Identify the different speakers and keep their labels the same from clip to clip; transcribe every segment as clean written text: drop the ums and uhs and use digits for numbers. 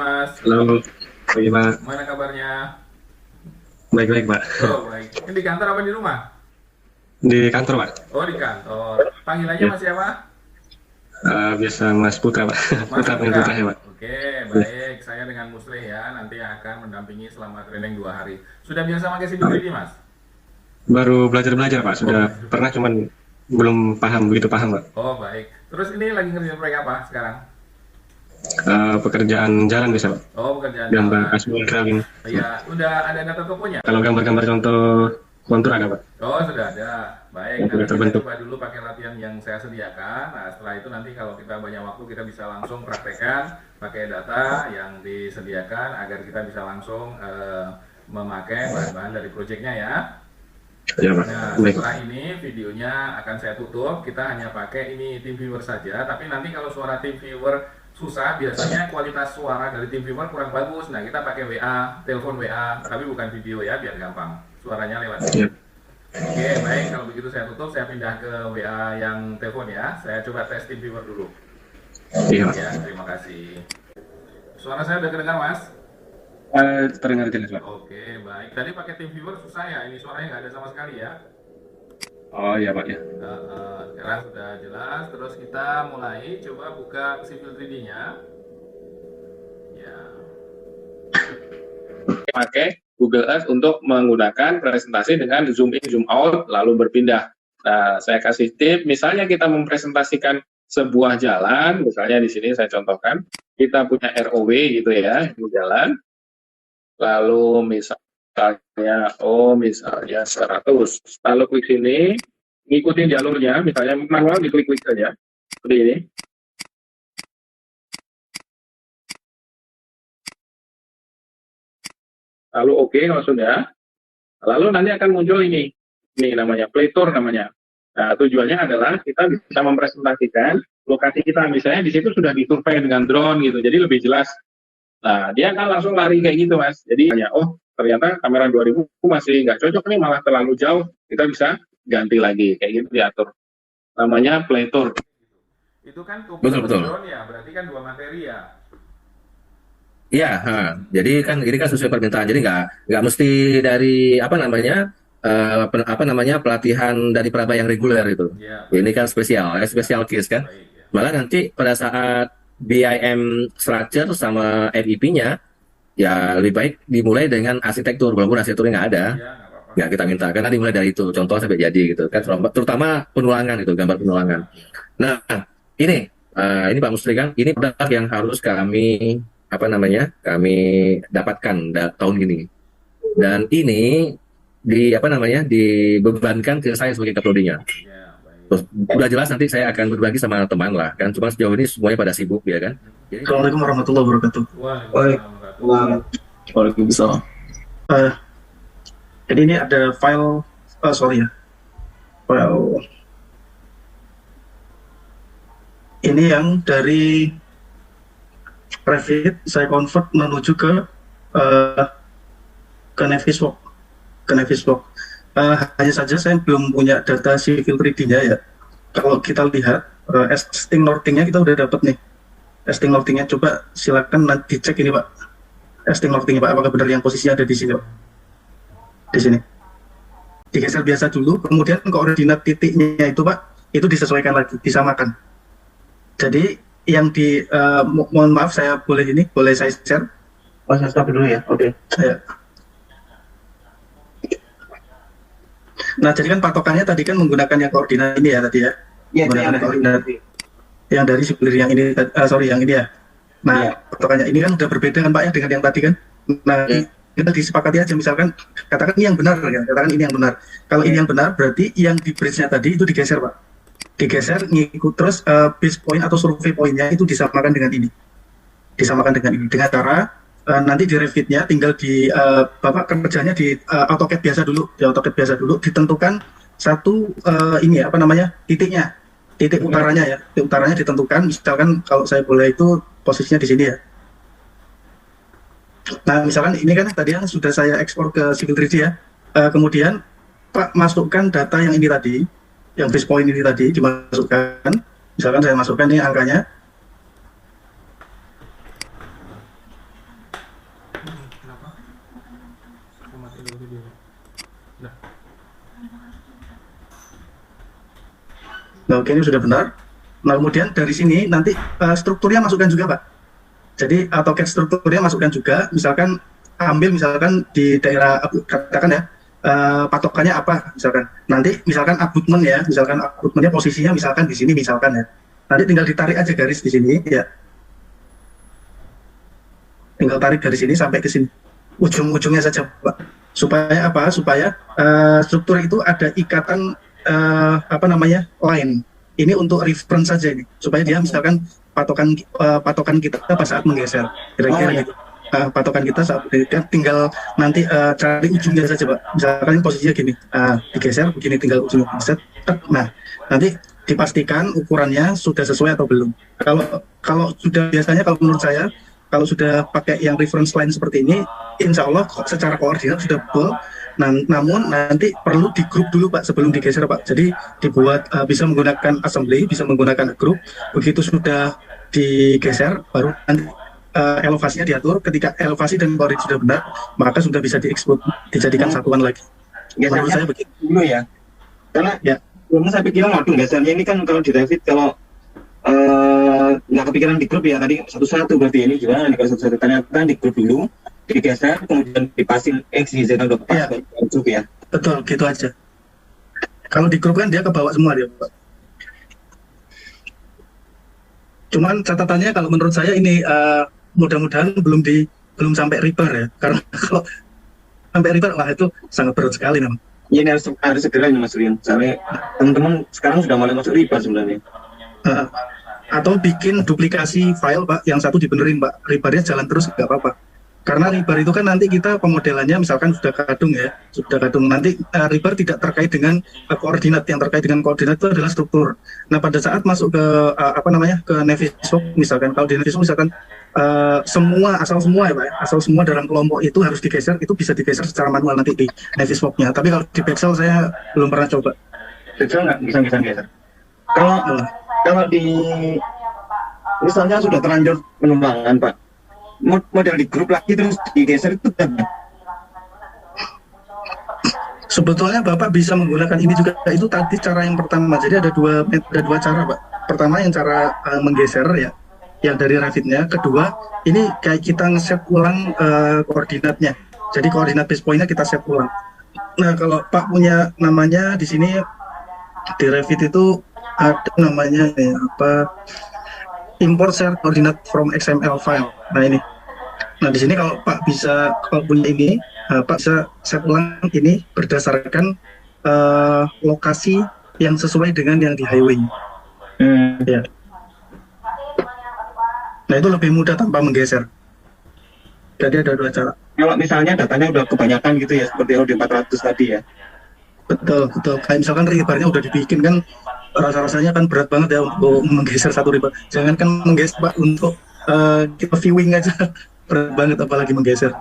Speaker 1: Mas.
Speaker 2: Halo, pagi Pak.
Speaker 1: Mana kabarnya?
Speaker 2: Baik-baik Pak.
Speaker 1: Oh, baik. Ini di kantor apa di rumah?
Speaker 2: Di kantor Pak.
Speaker 1: Oh, di kantor. Panggilannya
Speaker 2: Ya,
Speaker 1: Mas siapa?
Speaker 2: biasa Mas Putra Pak.
Speaker 1: Mas
Speaker 2: Putra pengen Putra
Speaker 1: Putra.
Speaker 2: ya Pak.
Speaker 1: Oke,
Speaker 2: Ya.
Speaker 1: baik. Saya dengan Muslih ya. Nanti akan mendampingi selama training 2 hari. Sudah biasa pakai Civil 3D, Mas?
Speaker 2: Baru belajar-belajar Pak.
Speaker 1: Oh,
Speaker 2: Sudah pernah cuman belum paham, begitu paham Pak.
Speaker 1: oh baik. Terus ini lagi ngerjain proyek apa sekarang?
Speaker 2: Pekerjaan jalan bisa Pak.
Speaker 1: Oh, pekerjaan
Speaker 2: Gambar
Speaker 1: jalan.
Speaker 2: asbol drawing.
Speaker 1: Ya, udah ada data tokonya?
Speaker 2: Kalau gambar-gambar contoh kontur ada Pak.
Speaker 1: Oh, sudah ada. Baik,
Speaker 2: Yang sudah
Speaker 1: nanti kita
Speaker 2: terbentuk.
Speaker 1: coba dulu pakai latihan yang saya sediakan. Nah, setelah itu nanti kalau kita banyak waktu, kita bisa langsung praktekkan pakai data yang disediakan agar kita bisa langsung memakai bahan-bahan dari proyeknya ya.
Speaker 2: Ya Pak.
Speaker 1: Nah,
Speaker 2: Baik.
Speaker 1: setelah ini videonya akan saya tutup. Kita hanya pakai ini TeamViewer saja. Tapi nanti kalau suara TeamViewer susah, biasanya kualitas suara dari TeamViewer kurang bagus. Nah, kita pakai WA, telepon WA, tapi bukan video ya, biar gampang. Suaranya lewat sini.
Speaker 2: Ya.
Speaker 1: Oke, baik. Kalau begitu saya tutup, saya pindah ke WA yang telepon ya. Saya coba tes TeamViewer dulu.
Speaker 2: Iya Pak.
Speaker 1: Ya, terima kasih. Suara saya udah kedengar, Mas?
Speaker 2: Terdengar jelas Pak.
Speaker 1: Oke, baik. Tadi pakai TeamViewer susah ya. Ini suaranya nggak ada sama sekali ya.
Speaker 2: Oh iya Pak ya.
Speaker 1: Sekarang sudah jelas. Terus kita mulai coba buka Civil 3D-nya. Ya.
Speaker 3: Pakai Google Earth untuk menggunakan presentasi dengan zoom in, zoom out, lalu berpindah. Nah, saya kasih tip, misalnya kita mempresentasikan sebuah jalan, misalnya di sini saya contohkan, kita punya ROW gitu ya, ini jalan, lalu misalnya 100, lalu klik sini, ngikutin jalurnya, misalnya manual diklik-klik saja, seperti ini. Lalu oke, kalau sudah, lalu nanti akan muncul ini namanya Playtour namanya. Nah, tujuannya adalah kita bisa mempresentasikan lokasi kita, misalnya di situ sudah disurvei dengan drone gitu, jadi lebih jelas. Nah, dia akan langsung lari kayak gitu Mas. Jadi hanya ternyata kamera 2000 masih nggak cocok nih, malah terlalu jauh, kita bisa ganti lagi kayak gitu, diatur. Namanya Playtour.
Speaker 1: Itu kan tubuh
Speaker 4: Betul,
Speaker 1: sama
Speaker 4: betul.
Speaker 1: drone ya, berarti kan dua materi ya.
Speaker 4: Iya, jadi kan ini kan sesuai permintaan. Jadi nggak mesti dari apa namanya pelatihan dari peraba yang reguler itu.
Speaker 1: Ya,
Speaker 4: Ini
Speaker 1: baik.
Speaker 4: kan spesial,
Speaker 1: Ya,
Speaker 4: spesial case kan.
Speaker 1: baik ya.
Speaker 4: Malah nanti pada saat BIM structure sama MEP-nya, ya lebih baik dimulai dengan arsitektur, walaupun arsitekturnya nggak ada,
Speaker 1: Ya, nggak apa-apa.
Speaker 4: nggak kita minta. Karena dimulai dari itu, contoh sampai jadi gitu kan. Terutama penulangan itu, gambar penulangan. Nah, ini ini Pak Musri kan, ini produk yang harus kami dapatkan tahun ini. Dan ini dibebankan ke saya sebagai kaprodinya.
Speaker 1: Ya, baik.
Speaker 4: Terus udah jelas nanti saya akan berbagi sama teman lah kan. Cuma sejauh ini semuanya pada sibuk ya kan. Jadi
Speaker 5: Assalamualaikum warahmatullahi wabarakatuh.
Speaker 1: Waalaikumsalam warahmatullahi
Speaker 5: Waalaikumsalam. Eh, jadi ini ada file, sorry ya, file ini yang dari Revit saya convert menuju ke Navisworks. Hanya saja saya belum punya data Civil 3D-nya ya. Kalau kita lihat existing loading-nya kita udah dapat nih. Existing loading-nya coba silakan nanti dicek ini Pak. Existing loading-nya Pak, apakah benar yang posisinya ada di sini Pak? Di sini. Digeser biasa dulu, kemudian koordinat titiknya itu Pak, itu disesuaikan lagi, disamakan. Jadi yang mohon maaf saya boleh saya share? Oh, saya stop dulu ya. Oke. Saya. Nah, jadi kan patokannya tadi kan menggunakan yang koordinat ini ya tadi ya. Iya, yang koordinat yang dari Civil yang ini yang ini ya. Nah, patokannya ini kan udah berbeda kan Pak ya dengan yang tadi kan. Nah, kita disepakati aja misalkan katakan ini yang benar ya, katakan ini yang benar. Kalau ini yang benar berarti yang di bridge-nya tadi itu digeser Pak. Digeser ngikut terus base point atau survey point-nya itu disamakan dengan ini. Disamakan dengan ini dengan cara nanti di Revit-nya tinggal di Bapak kerjanya di AutoCAD biasa dulu, ditentukan satu titiknya. Titik utaranya ya. Titik utaranya ditentukan, misalkan kalau saya boleh itu posisinya di sini ya. Nah, misalkan ini kan tadi yang sudah saya ekspor ke Civil 3D ya. Kemudian Pak masukkan data yang ini tadi, yang base point ini tadi dimasukkan. Misalkan saya masukkan ini angkanya. Nah, oke, ini sudah benar. Nah, kemudian dari sini nanti strukturnya masukkan juga, Pak. Jadi AutoCAD strukturnya masukkan juga. Misalkan ambil misalkan di daerah katakan ya patokannya apa misalkan. Nanti misalkan abutment ya, misalkan abutmentnya posisinya misalkan di sini misalkan ya. Nanti tinggal ditarik aja garis di sini ya. Tinggal tarik garis ini sampai ke sini. Ujung-ujungnya saja, Pak. Supaya apa? Supaya struktur itu ada ikatan line. Ini untuk reference saja ini, supaya dia misalkan patokan kita pada saat menggeser, kira-kira gitu. Patokan kita saat tinggal nanti cari ujungnya saja, Pak. Misalkan ini posisinya gini, digeser begini, tinggal ujungnya geser. Nah, nanti dipastikan ukurannya sudah sesuai atau belum. Kalau sudah biasanya kalau menurut saya kalau sudah pakai yang reference line seperti ini, insya Allah secara koordinat sudah betul. Nah, namun nanti perlu di grup dulu, Pak, sebelum digeser, Pak. Jadi dibuat bisa menggunakan assembly, bisa menggunakan grup. Begitu sudah digeser, baru nanti elevasinya diatur. Ketika elevasi dan koordinat sudah benar, maka sudah bisa diekspor, dijadikan satuan lagi. Menurut saya begitu
Speaker 6: dulu ya. Karena
Speaker 5: ya,
Speaker 6: saya pikir waduh gesernya ini kan kalau di Revit kalau nggak kepikiran di grup ya tadi satu-satu berarti ini gimana nih kalau satu-satu ternyata di grup dulu digeser kemudian dipasin X Y Z udah pas grup ya.
Speaker 5: Betul, gitu aja. Kalau di grup kan dia kebawa semua dia, Pak. Cuman catatannya kalau menurut saya ini mudah-mudahan belum sampai repair ya. Karena kalau sampai repair wah itu sangat berat sekali memang.
Speaker 6: Ya, ini harus segera ini Mas Rian. Soalnya teman-teman sekarang sudah mulai masuk repair sebenarnya.
Speaker 5: Atau bikin duplikasi file, Pak, yang satu dibenerin, Pak, repairnya jalan terus nggak apa-apa. Karena repair itu kan nanti kita pemodelannya misalkan sudah kadung ya, nanti repair tidak terkait dengan koordinat. Yang terkait dengan koordinat itu adalah struktur. Nah, pada saat masuk ke ke Navisworks misalkan, kalau di Navisworks misalkan asal semua ya, Pak, asal semua dalam kelompok itu harus digeser, itu bisa digeser secara manual nanti di Navisworks-nya. Tapi kalau di Pexel saya belum pernah coba.
Speaker 6: Pexel nggak bisa geser. Kalau di misalnya sudah terlanjur penumpang, Pak, model di grup lagi terus digeser itu kan?
Speaker 5: Sebetulnya Bapak bisa menggunakan ini juga. Itu tadi cara yang pertama. Jadi ada dua cara, Pak. Pertama yang cara menggeser ya, yang dari Revit-nya. Kedua, ini kayak kita nge-set ulang koordinatnya. Jadi koordinat base point-nya kita set ulang. Nah, kalau Pak punya namanya di sini di Revit itu ada namanya import share coordinate from XML file. Nah ini. Nah di sini kalau Pak kalau punya ini, Pak bisa set ulang ini berdasarkan lokasi yang sesuai dengan yang di highway. Ya. Nah itu lebih mudah tanpa menggeser. Jadi ada dua cara.
Speaker 6: Kalau misalnya datanya udah kebanyakan gitu ya, seperti LD 400 tadi ya.
Speaker 5: Betul. Kayak misalkan rebarnya udah dibikin kan, rasa-rasanya kan berat banget ya untuk menggeser satu rebar. Jangan kan menggeser, Pak, untuk kita viewing aja berat banget apalagi menggeser.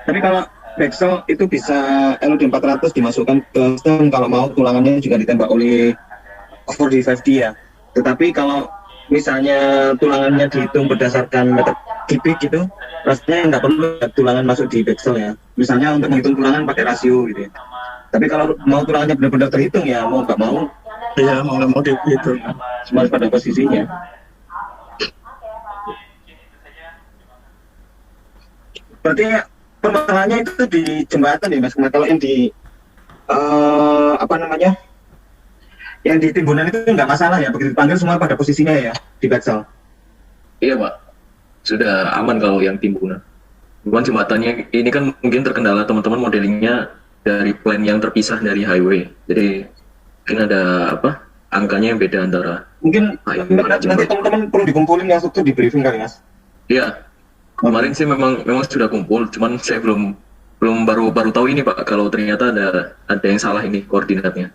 Speaker 6: Tapi kalau Pexel itu bisa LD 400 dimasukkan ke sistem, kalau mau tulangannya juga ditembak oleh 4D5D ya. Tetapi kalau misalnya tulangannya dihitung berdasarkan metode kubik gitu, rasanya nggak perlu tulangan masuk di Pexel ya. Misalnya untuk menghitung tulangan pakai rasio gitu ya. Tapi kalau mau tulangannya benar-benar terhitung ya mau nggak mau.
Speaker 5: Iya, mau nggak mau itu.
Speaker 6: Semua pada posisinya. Berarti permasalahannya itu di jembatan ya, Mas. Nah, kalau yang di yang di timbunan itu nggak masalah ya, begitu dipanggil semua pada posisinya ya di Pexel.
Speaker 7: Iya, Pak. Sudah aman kalau yang timbunan. Cuman jembatannya ini kan mungkin terkendala teman-teman modelingnya dari plan yang terpisah dari highway. Jadi mungkin ada angkanya yang beda antara
Speaker 6: mungkin nanti teman-teman perlu dikumpulin yang struktur di briefing kali, Mas.
Speaker 7: Iya. Kemarin sih memang sudah kumpul, cuman saya belum baru tahu ini, Pak, kalau ternyata ada yang salah ini koordinatnya.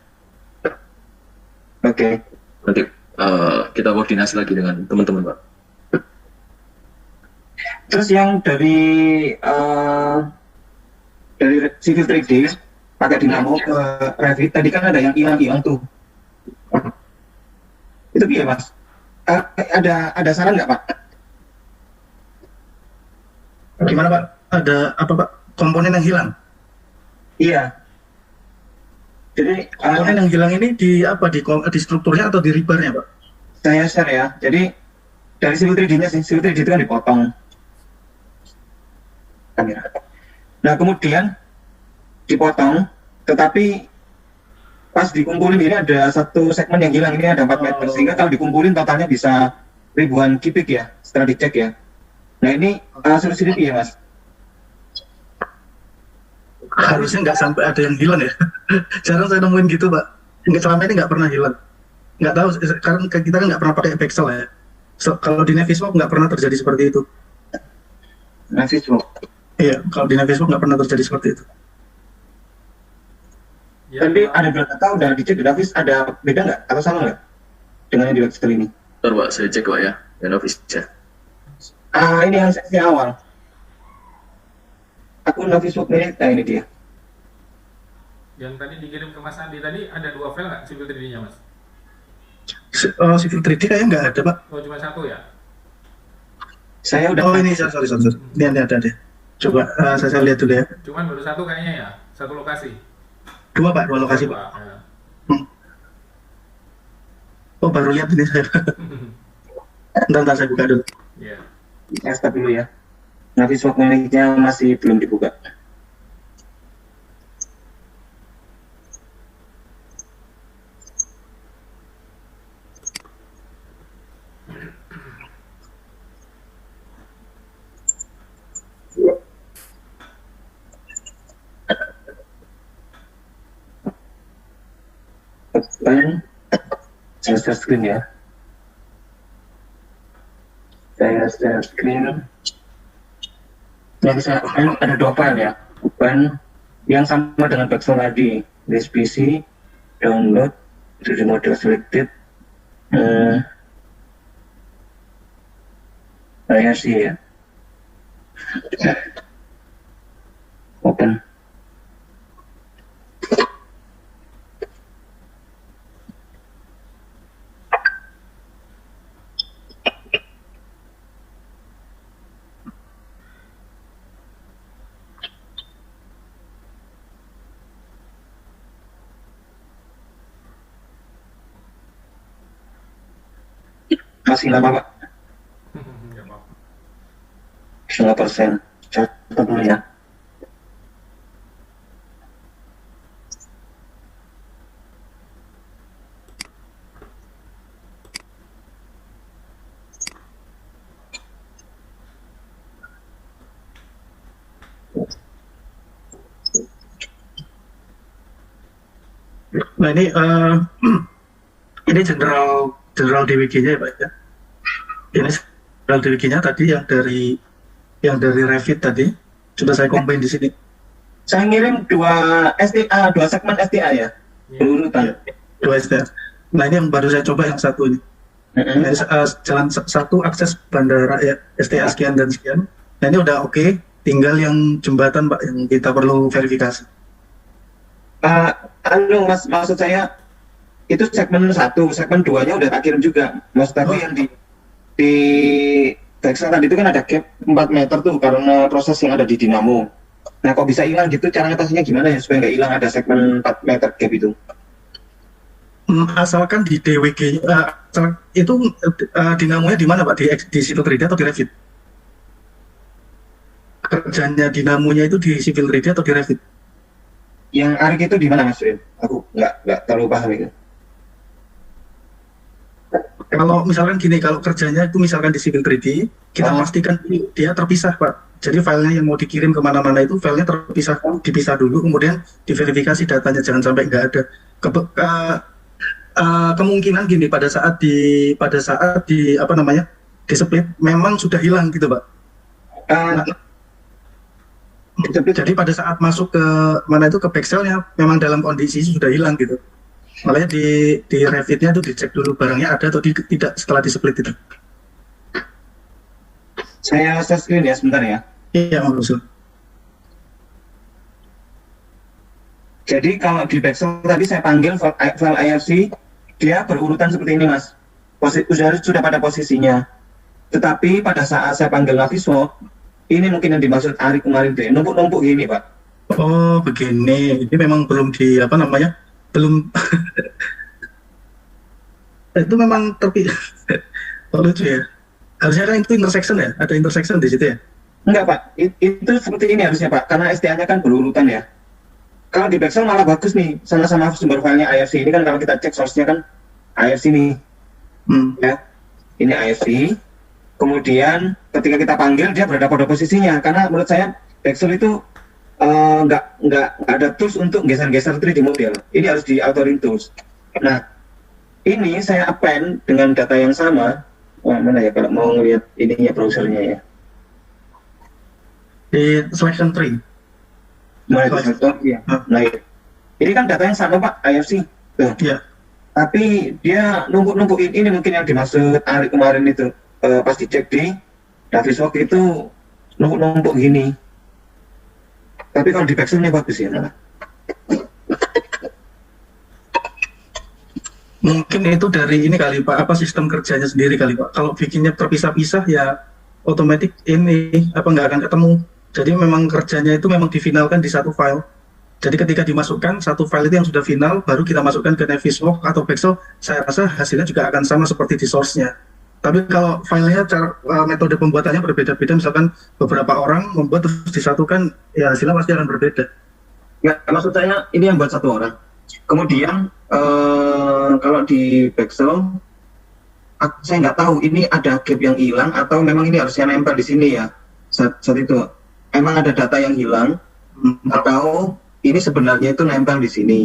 Speaker 6: Oke.
Speaker 7: Nanti kita koordinasi lagi dengan teman-teman, Pak.
Speaker 6: Terus yang dari Civil 3D pakai Dynamo ke Revit tadi kan ada yang hilang tuh. Itu ya, Mas? Ada saran nggak, Pak?
Speaker 5: Gimana, Pak? Ada apa, Pak? Komponen yang hilang?
Speaker 6: Iya. Jadi
Speaker 5: Komponen yang hilang ini di apa di strukturnya atau di rebarnya, Pak?
Speaker 6: saya share ya. Jadi dari civil 3D-nya sih, civil 3D itu kan dipotong kamera. Nah kemudian dipotong, tetapi pas dikumpulin ini ada satu segmen yang hilang, ini ada 4 meter, sehingga kalau dikumpulin totalnya bisa ribuan kubik ya, setelah dicek ya. Nah ini solusi ya Mas.
Speaker 5: Harusnya nggak sampai ada yang hilang ya. Jarang saya nemuin gitu, Pak. Nggak, selama ini nggak pernah hilang. Nggak tahu, karena kita kan nggak pernah pakai pixel ya. Kalau di Navisworks nggak pernah terjadi seperti itu.
Speaker 6: Navisworks.
Speaker 5: Iya, kalau di Navisworks nggak pernah terjadi seperti itu.
Speaker 1: Ya,
Speaker 6: Tapi ada berapa tahu udah dicek di Navis ada beda nggak atau sama nggak dengan yang di Excel ini?
Speaker 7: Bentar Pak, saya cek Pak ya, yang Navis ya.
Speaker 6: Ini yang sesi awal. Aku Navisworks ini, nah ini dia.
Speaker 1: yang tadi dikirim ke Mas Andi tadi ada 2 file nggak civil 3D-nya Mas?
Speaker 5: Civil 3D kayaknya nggak ada, Pak.
Speaker 1: Oh cuma 1 ya?
Speaker 6: Saya udah.
Speaker 5: Oh ini, sorry. Ini ada deh. Coba saya lihat dulu ya.
Speaker 1: Cuman baru 1 kayaknya ya, 1 lokasi.
Speaker 5: 2, Pak, 2 lokasi, Pak.
Speaker 1: Ya.
Speaker 5: Oh baru lihat ini saya. Ntar saya buka dulu.
Speaker 1: Iya.
Speaker 6: Saya stop dulu ya. Navisworks miliknya masih belum dibuka. Open. Saya share screen ya. Saya share screen. Yang saya open ada 2 file ya. Open yang sama dengan Pixel tadi. This PC, download, 3D model selected. Saya sih ya. Open. Masih lama Pak,
Speaker 1: Nggak apa-apa.
Speaker 6: 9%. Catat dulu ya.
Speaker 5: Nah ini ini general DWG-nya ya, Pak ya. Ini general DWG-nya tadi yang dari Revit tadi sudah saya combine di sini.
Speaker 6: Saya ngirim 2 STA, 2 segmen STA ya. Berurutan.
Speaker 5: 2 SDR. Nah ini yang baru saya coba yang satu ini. Ini, jalan satu akses bandara ya, STA sekian dan sekian. Nah ini udah oke. Tinggal yang jembatan Pak yang kita perlu verifikasi.
Speaker 6: Mas, maksud saya itu segmen 1, segmen 2-nya udah tak kirim juga. Maksud aku yang di Excel tadi itu kan ada gap 4 meter tuh karena proses yang ada di dinamo. Nah kok bisa hilang gitu, cara ngatasinya gimana ya supaya nggak hilang ada segmen 4 meter gap itu?
Speaker 5: Asalkan di DWG itu dinamonya di mana Pak? Di Civil 3D atau di Revit? Kerjanya dinamonya itu di Civil 3D atau di Revit?
Speaker 6: Yang ARC itu di mana Mas Rin? Aku nggak terlalu paham itu.
Speaker 5: Kalau misalkan gini, kalau kerjanya itu misalkan di Civil 3D, kita pastikan dia terpisah Pak. Jadi filenya yang mau dikirim kemana-mana itu filenya terpisah, dipisah dulu, kemudian diverifikasi datanya, jangan sampai nggak ada. Kemungkinan gini pada saat di apa namanya di split memang sudah hilang gitu Pak. Jadi pada saat masuk ke mana itu ke pixelnya memang dalam kondisi sudah hilang gitu. Makanya di Revitnya itu dicek dulu barangnya ada atau tidak setelah di split itu.
Speaker 6: Saya share screen ya sebentar ya.
Speaker 5: Iya Mas Rusul.
Speaker 6: Jadi kalau di Pixel tadi saya panggil file IFC, dia berurutan seperti ini Mas. Sudah pada posisinya. Tetapi pada saat saya panggil Navisworks, ini mungkin yang dimaksud Ari kemarin deh, numpuk-numpuk gini Pak.
Speaker 5: Oh begini, ini memang belum di apa namanya, belum itu memang terpilih. Oh, lucu ya. Harusnya kan itu intersection ya, ada intersection di situ ya.
Speaker 6: Enggak Pak, itu seperti ini harusnya Pak, karena STA-nya kan berurutan ya. Kalau di Bexel malah bagus nih, sama-sama sumber filenya IFC. Ini kan kalau kita cek source-nya kan IFC nih. Ya, ini IFC. Kemudian ketika kita panggil dia berada pada posisinya, karena menurut saya Bexel itu nggak ada tools untuk geser-geser 3D model. Ini harus di authoring tools. Nah, ini saya append dengan data yang sama. Wah, mana ya kalau mau ngelihat ininya browsernya ya.
Speaker 5: Di selection tree.
Speaker 6: Nah, ya. Nah, ini kan data yang sama Pak, IFC. Tuh.
Speaker 5: Iya.
Speaker 6: Tapi dia numpuk-numpukin ini mungkin yang dimaksud Ari kemarin itu. Pas dicek di Navisworks itu numpuk-numpuk gini. Tapi kalau di Bexelnya bagus ya.
Speaker 5: Mungkin itu dari ini kali Pak, apa sistem kerjanya sendiri kali Pak. Kalau bikinnya terpisah-pisah ya otomatis ini apa nggak akan ketemu. Jadi memang kerjanya itu memang difinalkan di satu file. Jadi ketika dimasukkan satu file itu yang sudah final, baru kita masukkan ke Navisworks atau Bexel, saya rasa hasilnya juga akan sama seperti di source-nya. Tapi kalau filenya metode pembuatannya berbeda-beda, misalkan beberapa orang membuat terus disatukan, ya hasilnya pasti akan berbeda.
Speaker 6: Ya, maksud saya ini yang buat satu orang. Kemudian kalau di Bexel, saya nggak tahu ini ada gap yang hilang atau memang ini harusnya nempel di sini ya. Saat itu, emang ada data yang hilang atau ini sebenarnya itu nempel di sini.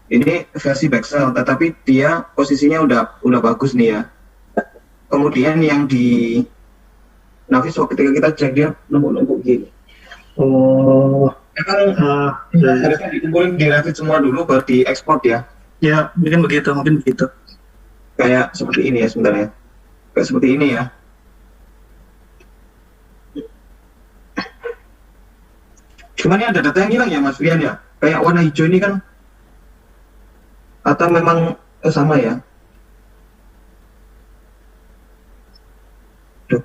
Speaker 6: Ini versi Bexel, tetapi dia posisinya udah bagus nih ya. Kemudian yang di Navisworks ketika kita cek dia numpuk-numpuk gini.
Speaker 5: Oh,
Speaker 6: harusnya dikumpulin di Revit semua dulu baru diekspor ya.
Speaker 5: Ya, mungkin begitu.
Speaker 6: Kayak seperti ini ya sebenarnya. Kayak seperti ini ya. Cuman ini ada data yang hilang ya Mas Rian ya. Kayak warna hijau ini kan. Atau memang sama ya. Duh.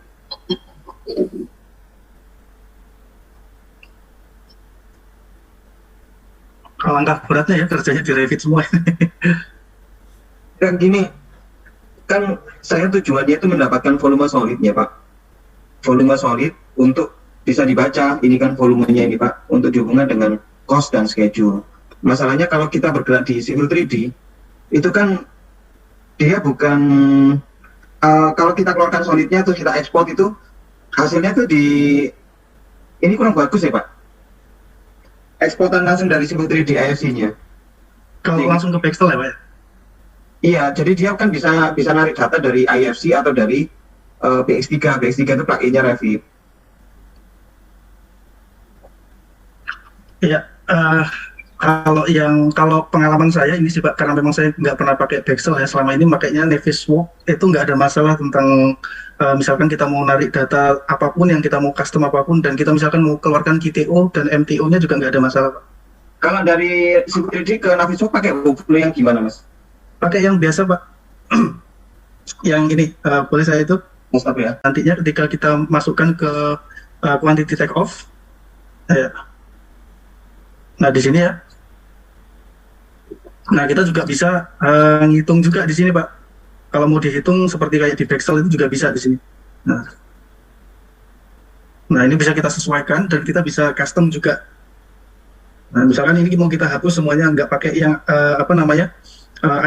Speaker 5: Alangkah beratnya ya kerjanya di Revit semua.
Speaker 6: Dan gini, kan saya tujuannya itu mendapatkan volume solidnya Pak. Volume solid untuk bisa dibaca, ini kan volumenya ini Pak, untuk dihubungkan dengan cost dan schedule. Masalahnya kalau kita bergerak di Civil 3D, itu kan dia bukan, kalau kita keluarkan solidnya terus kita ekspor itu, hasilnya tuh ini kurang bagus ya Pak. Eksportan langsung dari Civil 3D IFC-nya.
Speaker 5: Kalau langsung ke Bexel ya Pak ya?
Speaker 6: Iya, jadi dia kan bisa narik data dari IFC atau dari BX3. BX3 itu plugin-nya Revit.
Speaker 5: Iya, kalau pengalaman saya ini sih Pak, karena memang saya nggak pernah pakai Bexel ya, selama ini makanya Navisworks itu nggak ada masalah tentang misalkan kita mau narik data apapun, yang kita mau custom apapun, dan kita misalkan mau keluarkan QTO dan MTO-nya juga nggak ada masalah Pak.
Speaker 6: Kalau dari Civil 3D ke Navisworks pakai workflow yang gimana Mas?
Speaker 5: Pakai yang biasa Pak. Yang ini, boleh saya itu?
Speaker 6: Mustaf ya?
Speaker 5: Nantinya ketika kita masukkan ke quantity take off, nah di sini ya. Nah kita juga bisa ngitung juga di sini Pak. Kalau mau dihitung seperti kayak di Bexel itu juga bisa di sini. Nah ini bisa kita sesuaikan dan kita bisa custom juga. Nah misalkan ini mau kita hapus semuanya, nggak pakai yang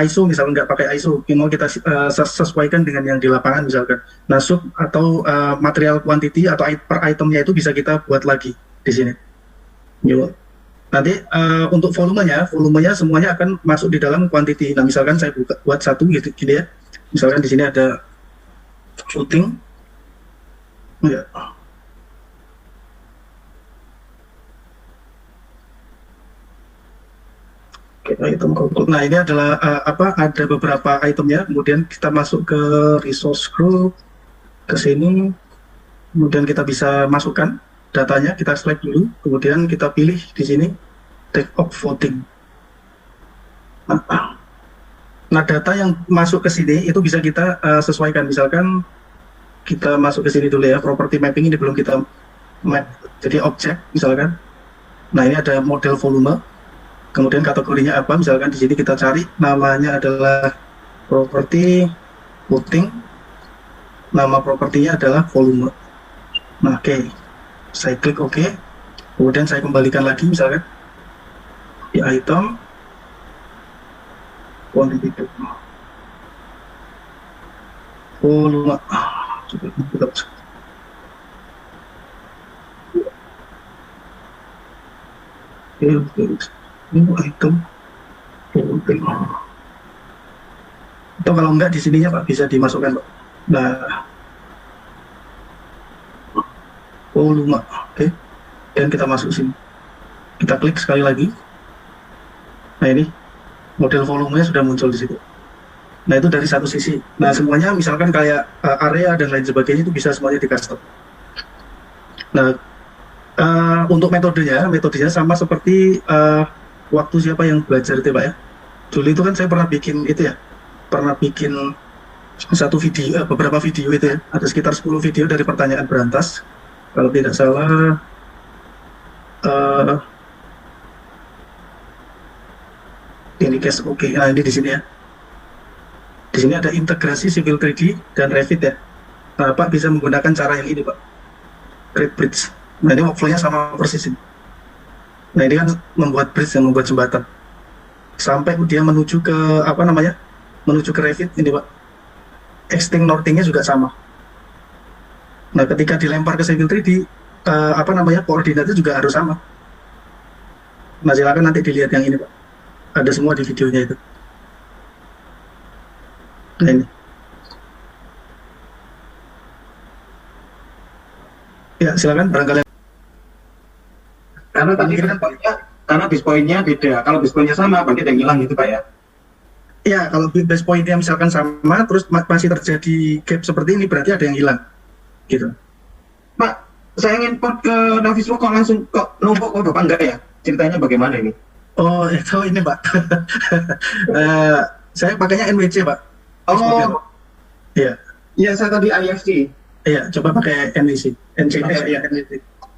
Speaker 5: ISO, misalkan nggak pakai ISO, mau kita sesuaikan dengan yang di lapangan misalkan. Nah sub atau material quantity atau per itemnya itu bisa kita buat lagi di sini. Yuk. Nanti untuk volumenya semuanya akan masuk di dalam quantity. Nah misalkan saya buat satu gitu ya. Misalkan di sini ada footing, ya. Item compute. Nah ini adalah ada beberapa itemnya. Kemudian kita masuk ke resource group, ke sini. Kemudian kita bisa masukkan datanya, kita select dulu. Kemudian kita pilih di sini take off voting. Nah data yang masuk ke sini itu bisa kita sesuaikan. Misalkan kita masuk ke sini dulu ya, property mapping ini belum kita map. Jadi objek misalkan. Nah ini ada model volume. Kemudian kategorinya apa? Misalkan di sini kita cari namanya adalah properti footing, nama propertinya adalah volume. Nah, oke. Saya klik OK. Kemudian saya kembalikan lagi misalkan di item quantity volume. Coba kita ini item volume. Atau kalau enggak di sininya Pak bisa dimasukkan Pak. Nah, volume, oke. Dan kita masuk sini. Kita klik sekali lagi. Nah ini model volumenya sudah muncul di situ. Nah itu dari satu sisi. Nah semuanya misalkan kayak area dan lain sebagainya itu bisa semuanya di custom. Nah untuk metodenya sama seperti waktu siapa yang belajar itu Pak ya. Dulu itu kan saya pernah bikin itu ya. Pernah bikin satu video, beberapa video itu ya. Ada sekitar 10 video dari pertanyaan berantas. Kalau tidak salah ini case oke. Nah ini di sini ya. Di sini ada integrasi Civil 3D dan Revit ya. Nah, Pak bisa menggunakan cara yang ini Pak, Create Bridge. Nah ini workflow-nya sama persis ini. Nah ini kan membuat bridge yang membuat jembatan sampai dia menuju ke apa namanya, menuju ke Revit ini Pak. Extend northing-nya juga sama. Nah ketika dilempar ke Civil 3D apa namanya, koordinatnya juga harus sama. Nah silakan nanti dilihat yang ini Pak, ada semua di videonya itu. Nah ini ya, silakan barangkali.
Speaker 6: Karena tadi kan karena base point-nya beda. Kalau base point-nya sama, berarti ada yang hilang gitu Pak ya?
Speaker 5: Ya, kalau base point-nya misalkan sama, terus masih terjadi gap seperti ini, berarti ada yang hilang. Gitu.
Speaker 6: Pak, saya import ke Navisworks kok langsung kok numpuk kok Bapak enggak ya? Ceritanya bagaimana ini?
Speaker 5: Oh, itu ini Pak. Saya pakainya NWC Pak.
Speaker 6: Oh,
Speaker 5: iya.
Speaker 6: Iya saya tadi IFC.
Speaker 5: Iya, coba pakai NWC. Ya, NWC.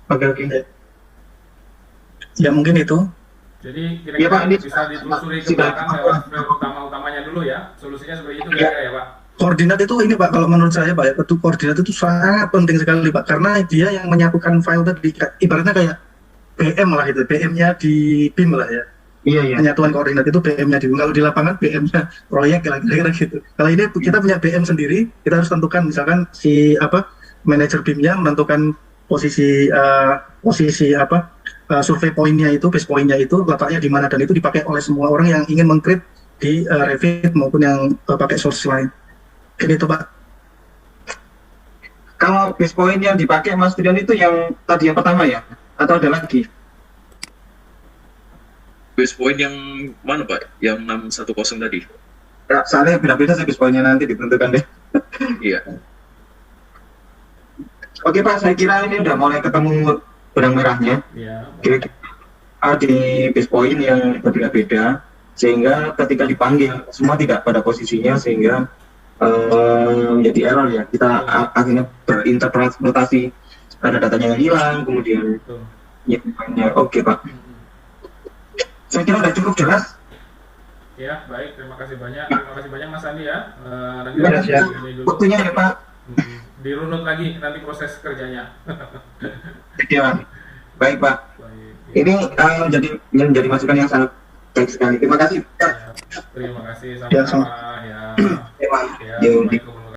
Speaker 6: Oke.
Speaker 5: Ya mungkin itu.
Speaker 1: Jadi
Speaker 6: Ya, Pak,
Speaker 1: kira-kira
Speaker 6: ini
Speaker 1: bisa ditelusuri ke belakang lewat file utama-utamanya dulu ya. Solusinya seperti itu kira-kira ya Pak.
Speaker 5: Koordinat itu ini Pak, kalau menurut saya Pak ya, bentuk koordinat itu sangat penting sekali Pak, karena dia yang menyatukan file tadi, ibaratnya kayak BM lah itu, BM-nya di BIM lah ya.
Speaker 6: Iya.
Speaker 5: Penyatuan koordinat itu BM-nya di BIM. Kalau di lapangan BM-nya proyek kira-kira gitu. Kalau ini kita punya BM sendiri, kita harus tentukan misalkan si manajer BIM-nya menentukan posisi survei poinnya itu, base poinnya itu letaknya di mana, dan itu dipakai oleh semua orang yang ingin meng-create di Revit maupun yang pakai source lain. Ini tuh Pak.
Speaker 6: Kalau base point yang dipakai Mas Trian itu yang tadi yang pertama ya? Atau ada lagi?
Speaker 7: Base point yang mana Pak? Yang 610 tadi?
Speaker 6: Ya, soalnya beda-beda sih base point-nya, nanti ditentukan deh.
Speaker 7: Iya.
Speaker 6: Oke Pak, saya kira ini udah mulai ketemu benang merahnya.
Speaker 1: Iya.
Speaker 6: Kira-kira di base point yang berbeda-beda, sehingga ketika dipanggil semua tidak pada posisinya, sehingga menjadi error ya. Kita akhirnya berinterpretasi, ada datanya yang hilang, kemudian ya, oke Pak. Saya kira sudah cukup jelas.
Speaker 1: Ya, baik. Terima kasih banyak Mas Andi ya. Nanti
Speaker 6: Waktunya ya Pak.
Speaker 1: Dirunut lagi nanti proses kerjanya.
Speaker 6: Ya, baik Pak.
Speaker 1: Baik.
Speaker 6: Ini menjadi masukan yang sangat baik sekali. Terima kasih Pak.
Speaker 1: Terima kasih sama-sama ya.
Speaker 6: Ya, Pak.
Speaker 1: Assalamualaikum.